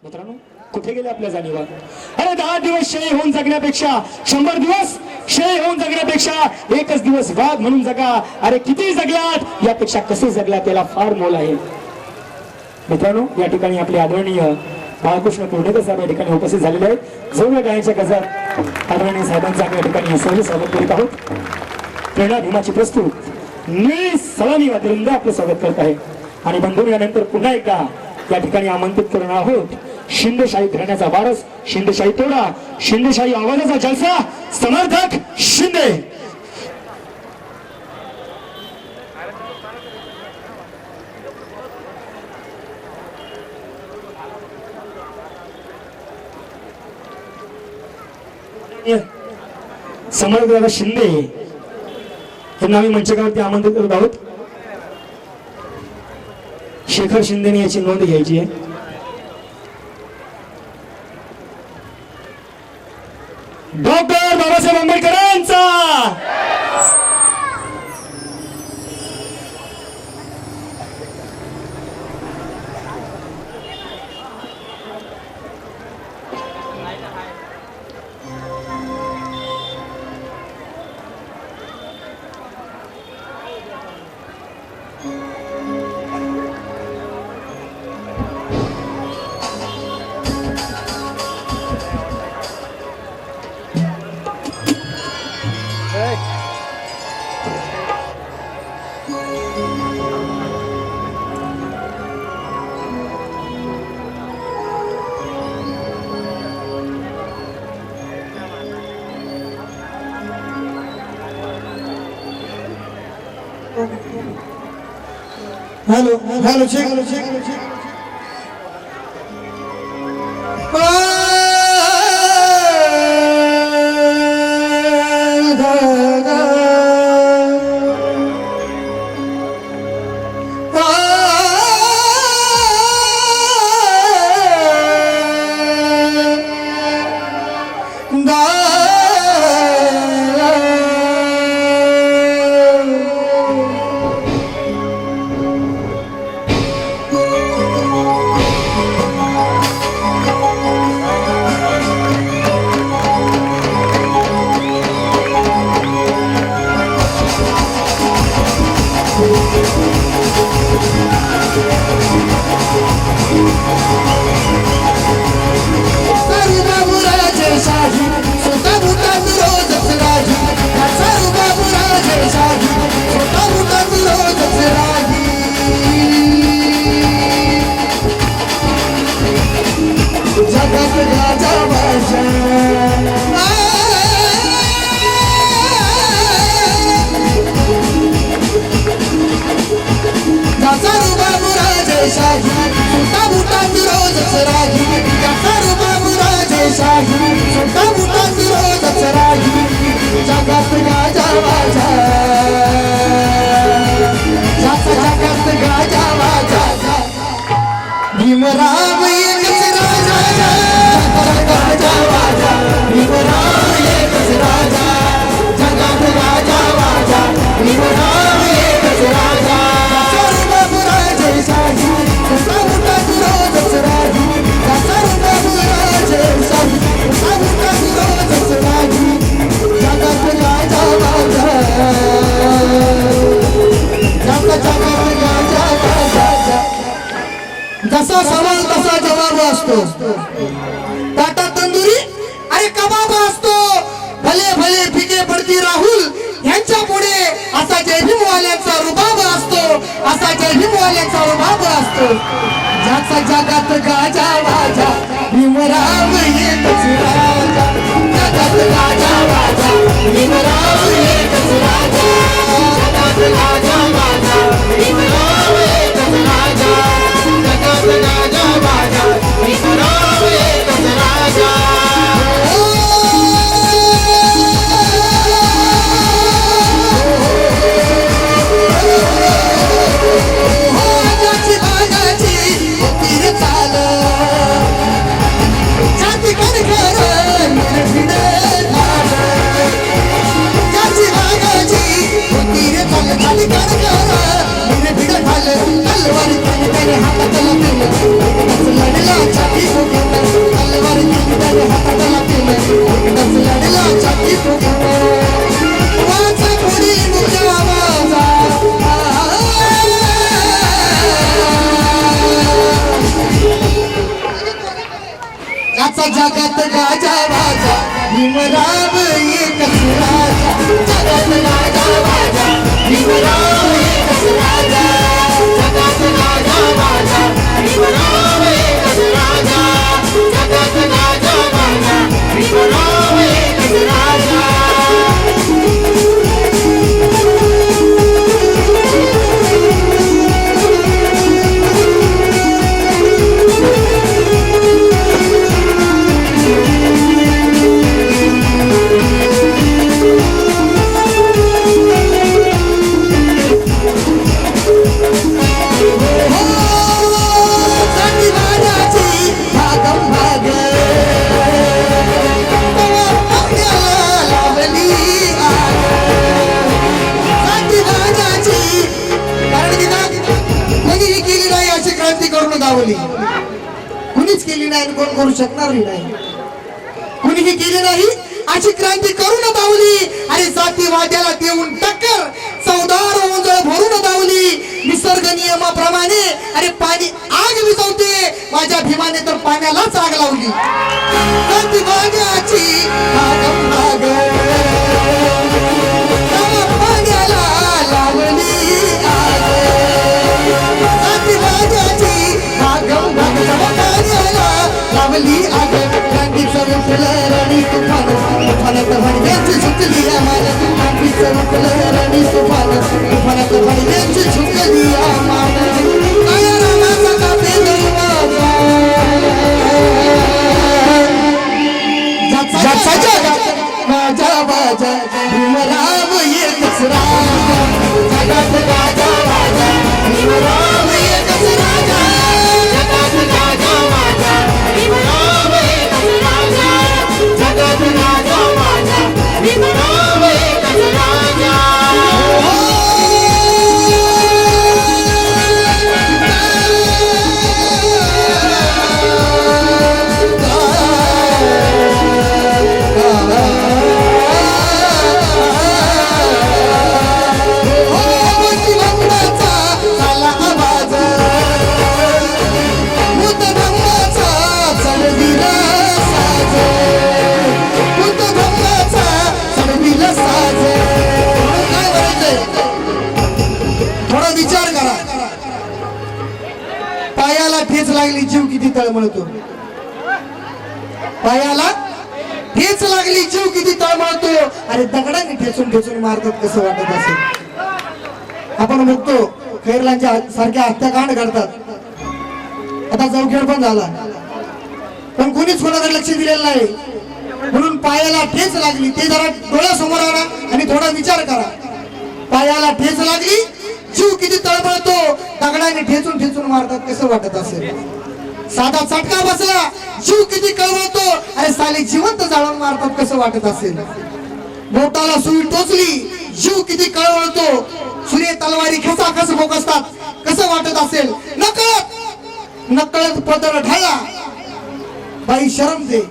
मित्रांनो, कुठे गेले आपल्या जाणीवा? अरे 10 दिवस शेळी होऊन जगण्यापेक्षा 100 दिवस शेळी होऊन जगण्यापेक्षा एकच दिवस वाघ म्हणून जगा. अरे किती जगलात यापेक्षा कसे जगलात त्याला फार मोल आहे. मित्रांनो, या ठिकाणी आपले आदरणीय बाळकृष्ण कुर्डेकर साहेब या ठिकाणी उपस्थित झालेले आहेत. जवळ गाण्याच्या गजरात आदरणीय साहेबांचा या ठिकाणी सहज स्वागत करीत आहोत. प्रेरणा भीमाची प्रस्तुत निळी सलामी वाद्यवृंद आपलं स्वागत करत आहे. आणि बंधू, यानंतर पुन्हा एकदा या ठिकाणी आमंत्रित करणार आहोत शिंदेशाही घराण्याचा वारस, शिंदेशाही तोडा, शिंदेशाही आवाजाचा जलसा, समर्थक शिंदे. समर्थदादा शिंदे यांना आम्ही मंचकावरती आमंत्रित करत आहोत. शेखर शिंदेने याची नोंद घ्यायची आहे. डॉक्टर बाबासाहेब आंबेडकरांचा हेलो हेलो चेक भीमराव एकच राजा, राजा वाजा भीमराव एकच राजा, जगात राजा वाजा भीमराव एकच राजा. सर्वराजे शाही मोठा विरोधच राही, सर्वराजे शाही मोठा विरोधच राही, जगात राजा वाजा, जगात राजा वाजा. जसा सवाल तसा जवाब असतो. ताटा तंदुरी अरे कबाब असतो. भले भले फिके पडती राहुल यांच्या पुढे असा जय भीमवाल्यांचा रुबाब असतो, असा जय भीमवाल्यांचा रुबाब असतो. ज्याचा जगात गाजा वाजा भीमराव एकच राजा, जगात गाजा वाजा भीमराव एकच राजा, जगात गाजा वाजा भीमराव एकच राजा, जगात गाजा वाजा भीमराव एकच राजा. बाजाची बाजाची तीर चाल ज्याचा जगात गाजा वाजा भीमराव एकच राजा जगात गाजा वाजा भीमराव एकच राजा जगात गाजा वाजा भीमराव एकच राजा जगात गाजा वाजा भीमराव एकच राजा कुणीच केली नाही आणि कोण करू शकणार नाही कुणीही केली नाही अशी क्रांती करून दावली अरे जातीवाद्याला देऊन टक्कर चौदार ओंजळ भरून दावली निसर्ग नियमाप्रमाणे अरे पाणी आग विझवते माझ्या भीमाने तर पाण्यालाच आग लावली जातीवाद्याची भाग पाण्याला लावली आग जातीवाद्याची लावली आग क्रांतीचं रुपलं राणी तुफानात भांड्यांची झुकली आम्हाला क्रांतीचं रुपलं राणी तुफानात भांड्यांची झुकली आम्हाला काय रामाचा कापे दरवाजा ज्याचा जगात माझा बाजा भीमराव एकच राजा जगात गाजा वाजा भीमराव एकच राजा जगात गाजा वाजा भीमराव एकच राजा जगात गाजा वाजा भीमराव एकच राजा ठेच लागली जीव किती तळमळतो पायाला ठेच लागली जीव किती तळमळतो अरे दगडाने ठेचून ठेचून मारतात कसं वाटत असेल आपण बघतो खैरलांच्या सारख्या हत्याकांड घडतात आता जवखेड पण झाला पण कोणीच कोणाकडे लक्ष दिलेलं नाही म्हणून पायाला ठेच लागली ते जरा डोळ्यासमोर आणा आणि थोडा विचार करा पायाला ठेच लागली जीव किती तळमळतो दगडाने ठेचून ठेचून मारतात कसं वाटत असेल साधा चटका बसला जीव किती कळवळतो अरे साली जिवंत जाळून मारतात कसं वाटत असेल बोटाला सुई टोचली जीव किती कळवळतो सूर्य तलवारी खसाखस भोकसतात कसं वाटत असेल नकळत नकळत पदर ढळला बाई शरम दे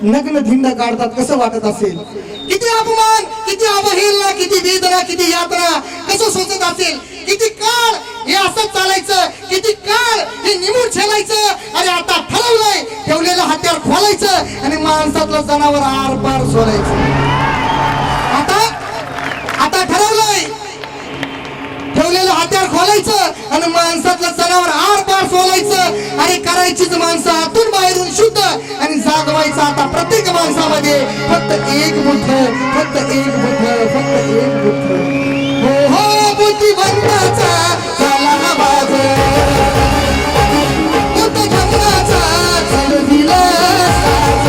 नग्न धिंड काढतात कसं वाटत असेल किती अपमान किती अवहेलना किती वेदना किती यातना कसं सोचत असेल किती काळ हे असंच चालायचं किती काळ हे निमून छेलायचं अरे आता ठरवलंय ठेवलेलं हत्यार खोलायचं आणि माणसातलं जनावर आर पार सोडायचं आता ठरवलंय ठेवलेलं हत्यार खोलायचं आणि माणसातलं जनावर आर पार सोलायचं अरे करायचीच माणसं आतून बाहेरून शुद्ध आणि जागवायचं आता प्रत्येक माणसामध्ये फक्त एक मुठ फक्त एक मुठ फक्त एक मुठ हो बुद्धिवंताचा झाला आवाज बुद्धधम्माचा चढविला साज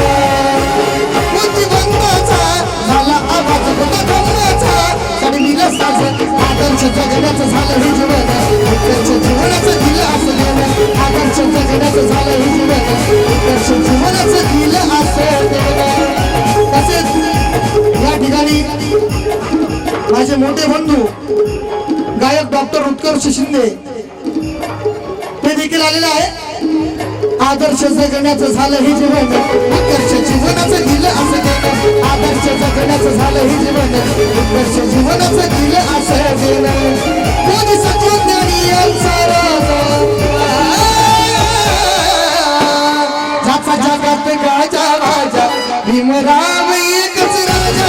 बुद्धिवंताचा झाला आवाज बुद्धधम्माचा चढविला साज आदर्श जगण्याचं झालं हे जीवन आदर्श जीवनाचं दिलं असं आदर्श जगण्याचं झालं हे जीवन आदर्श जीवनाचं दिलं असं तसेच या ठिकाणी माझे मोठे बंधू गायक डॉक्टर उत्कर्ष शिंदे ते देखील आलेले आहे आदर्श जगण्याचं झालं हे जीवन उत्कर्ष जीवनाचं दिलं असं आदर्श जगण्याचं झालं हे जीवन उत्कर्ष जीवनाचं दिलं असं कोणी सत्वज्ञानी यांचा ज्याचा जगात गाजा भीमराव एकच राजा,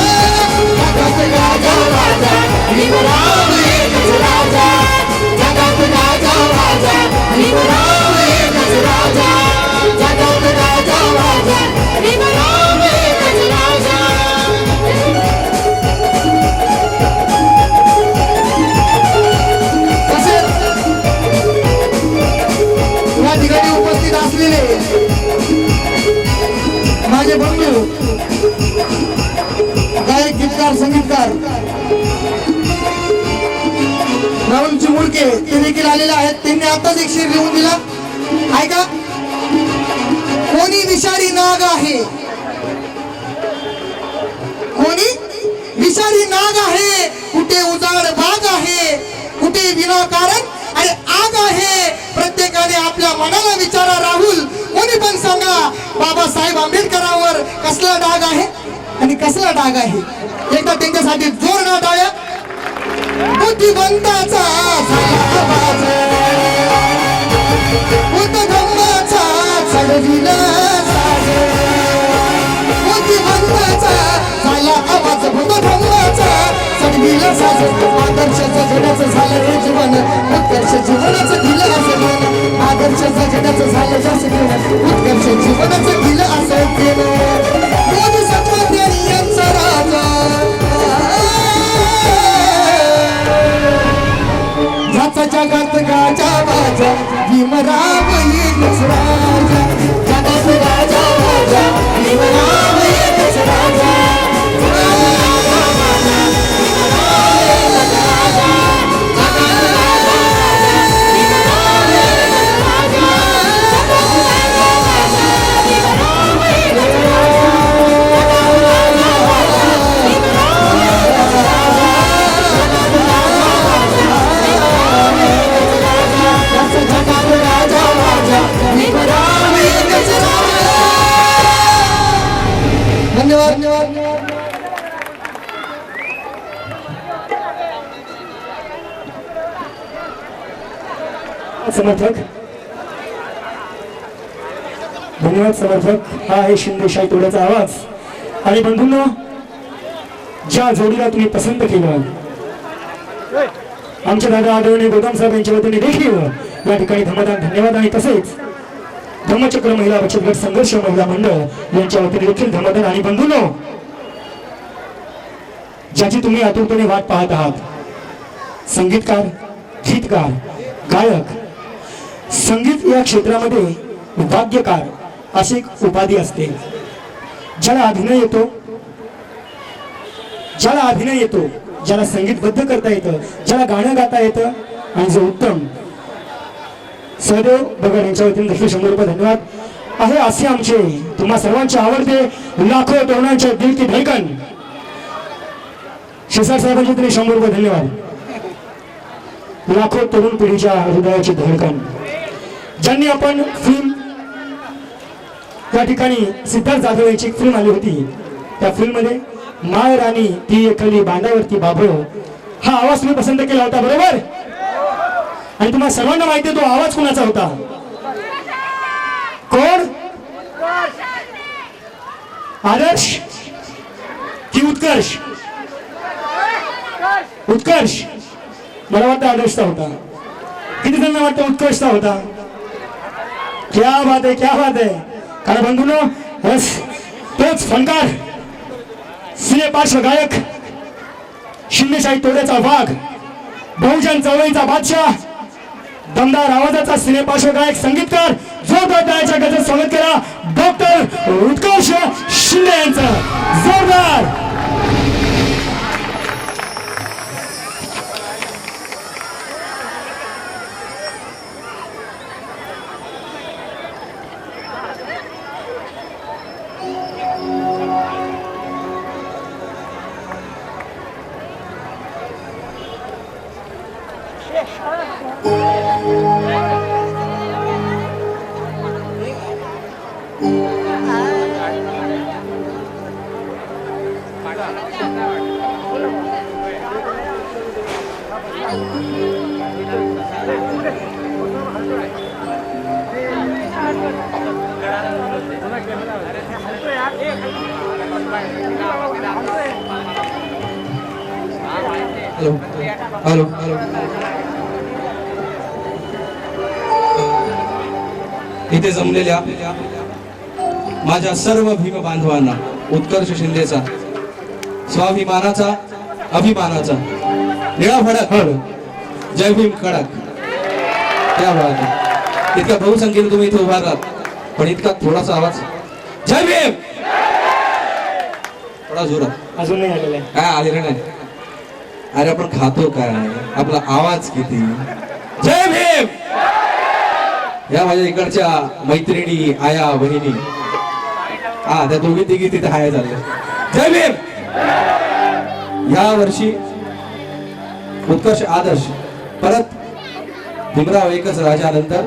जगात राजा राजा, भीमराव एकच राजा, जगात राजा राजा, भीमराव एकच राजा, जगात राजा राजा, भीमराव एकच राजा. या ठिकाणी उपस्थित असलेले माझे बंधू गायक गीतकार संगीतकार राहुल चिमुळके ते देखील आलेले आहेत. त्यांनी आताच एक शेर लिहून दिला, ऐका. कोणी विषारी नाग आहे, कोणी विषारी नाग आहे, कुठे उजाड बाग आहे, कुठे विनाकारण आणि आग आहे. प्रत्येकाने आपल्या मनाला विचारा राहुल, कोणी पण सांगा बाबासाहेब आंबेडकरांवर कसला डाग आहे आणि कसला डाग आहे. एकदा त्यांच्यासाठी जोरदार टाळ्या. बुद्धिवंताचा झाला आवाज, बुद्ध धम्माचा चढविला साज, बुद्धिवंताचा झाला आवाज, बुद्ध धम्माचा चढविला साज. आदर्श जगण्याचं झालं हे जीवन, उत्कर्ष जीवनाचं दिलं असं मन, आदर्श जगण्याचं झालं जसं जीवन, उत्कर्ष जीवनाचं दिलं असं केलं. बोधिसत्व यांचा राजा, ज्याचा जगात गाजा बाजा, भीमराव एकच राजा, जगात राजा राजा, भीमराव एकच राजा. समर्थक, धन्यवाद समर्थक. हा आहे शिंदेशाही तोड्याचा आवाज. आणि बंधूंनो, ज्या जोडीला तुम्ही पसंत केलं, आमच्या दादा आदरणीय गोदाम साहेब यांच्या वतीने देखील या ठिकाणी धर्मदान धन्यवाद. आणि तसेच धर्मचक्र महिला बचत गट संघर्ष महिला मंडळ यांच्या वतीने देखील धर्मदान. आणि बंधूंनो, ज्याची तुम्ही आतुरतेने वाट पाहत आहात, संगीतकार, गीतकार, गायक, संगीत या क्षेत्रामध्ये वाद्यकार अशी एक उपाधी असते. ज्याला अभिनय येतो, ज्याला अभिनय येतो, ज्याला संगीतबद्ध करता येतं, ज्याला गाणं गाता येतं, आणि जो उत्तम, सहदेव बगड यांच्या वतीने देखील 100 रुपये धन्यवाद आहे. असे आमचे तुम्हा सर्वांचे आवडते लाखो तरुणांच्या दिल की धडकन शिरसाट साहेबांच्या वतीने 100 रुपये धन्यवाद. लाखो तरुण पिढीच्या हृदयाची धडकन, ज्यांनी आपण फिल्म त्या ठिकाणी सिद्धार्थ जाधव यांची एक फिल्म आली होती, त्या फिल्म मध्ये माय राणी ती एकली बांधावरती बाबो हा आवाज तुम्ही पसंत केला होता, बरोबर. आणि तुम्हाला सर्वांना माहिती आहे तो आवाज कोणाचा होता, कोण, आदर्श की उत्कर्ष. उत्कर्ष, मला वाटतं आदर्शचा होता. किती जणांना वाटतं उत्कर्षचा होता. क्या बात आहे, क्या बात आहे. कारण बंधूंनो, बस तोच फनकार, सिने पार्श्व गायक, शिंदेशाही तोड्याचा वाघ, बहुजन चळवळीचा बादशाह, दमदार आवाजाचा सिने पार्श्व गायक, संगीतकार, जोरदार टाळ्यांच्या गजरात स्वागत करा डॉक्टर उत्कर्ष शिंदे यांचं. जोरदार. Hello hello hello. इथे जमलेल्या माझ्या सर्व भीम बांधवांना उत्कर्ष शिंदेचा स्वाभिमानाचा अभिमानाचा निळा फडक जय भीम कडक. त्या बात इतक्या बहुसंख्येने तुम्ही इथे उभा राहात पण इतका थोडासा आवाज जय भीम थोडा जोरात अजून नाही आलेलं आहे. काय आलेलं नाही. अरे आपण खातो काय आपला आवाज किती जय भीम. या माझ्या इकडच्या मैत्रिणी आया बहिणी हा त्या दोघी तिघी तिथे हाय झाले जय भीम. या वर्षी उत्कर्ष आदर्श परत भीमराव एकच राजानंतर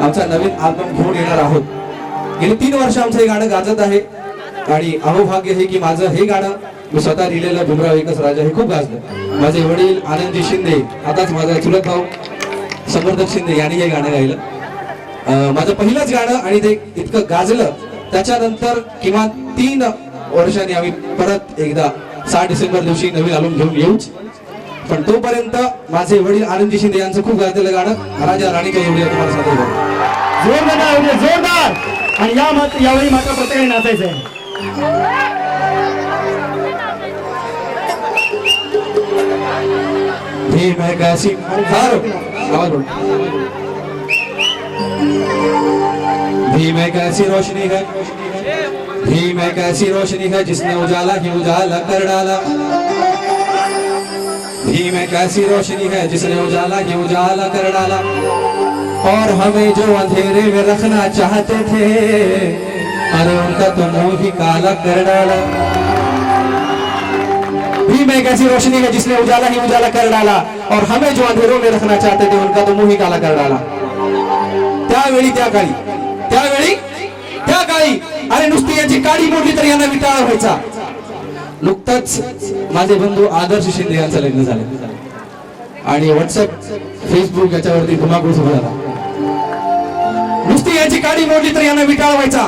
आमचा नवीन अल्बम घेऊन येणार आहोत. गेली 3 वर्ष आमचं हे गाणं गाजत आहे आणि अहोभाग्य हे की माझं हे गाणं मी स्वतः लिहिलेलं भीमराव एकच राजा हे खूप गाजलं. माझे वडील आनंदजी शिंदे आताच माझा चुलत भाऊ समर्थक शिंदे यांनी हे गाणं गायलं. माझं पहिलंच गाणं आणि ते इतकं गाजलं. त्याच्यानंतर किमान 3 वर्षांनी आम्ही परत एकदा 6 डिसेंबर दिवशी नवीन अल्बम घेऊन येऊच. पण तोपर्यंत माझे वडील आनंदजी शिंदे यांचं खूप गाजलेलं गाणं राजा राणीच्या जोडीला तुम्हाला सादर करतो. जोरदार होऊ दे, जोरदार. आणि यावेळी मात्र प्रत्येकाने नाचायचं आहे. भीम है कैसी आवाज बोल. भीम है कैसी रोशनी है भीम है कैसी रोशनी है जिसने उजाला ही उजाला कर डाला. भीम है कैसी रोशनी है जिसने उजाला ही उजाला कर डाला. और हमें जो अंधेरे में रखना चाहते थे अरे उनका तो मुंह ही काला कर डाला. भीम एक ऐसी रोशनी है जिसने उजाला ही उजाला कर डाला और हमें जो अंधेरों में रखना चाहते थे उनका तो मुंह ही काला कर डाला. त्यावेळी त्या काळी अरे नुसती याची काळी मोडली तर यांना विटाळ व्हायचा. नुकताच माझे बंधू आदर्श शिंदे यांचं लग्न झालं आणि व्हॉट्सअप फेसबुक याच्यावरती धुमाकूळ सुरू झाला. नुसती याची काळी मोडली तर यांना विटाळ व्हायचा.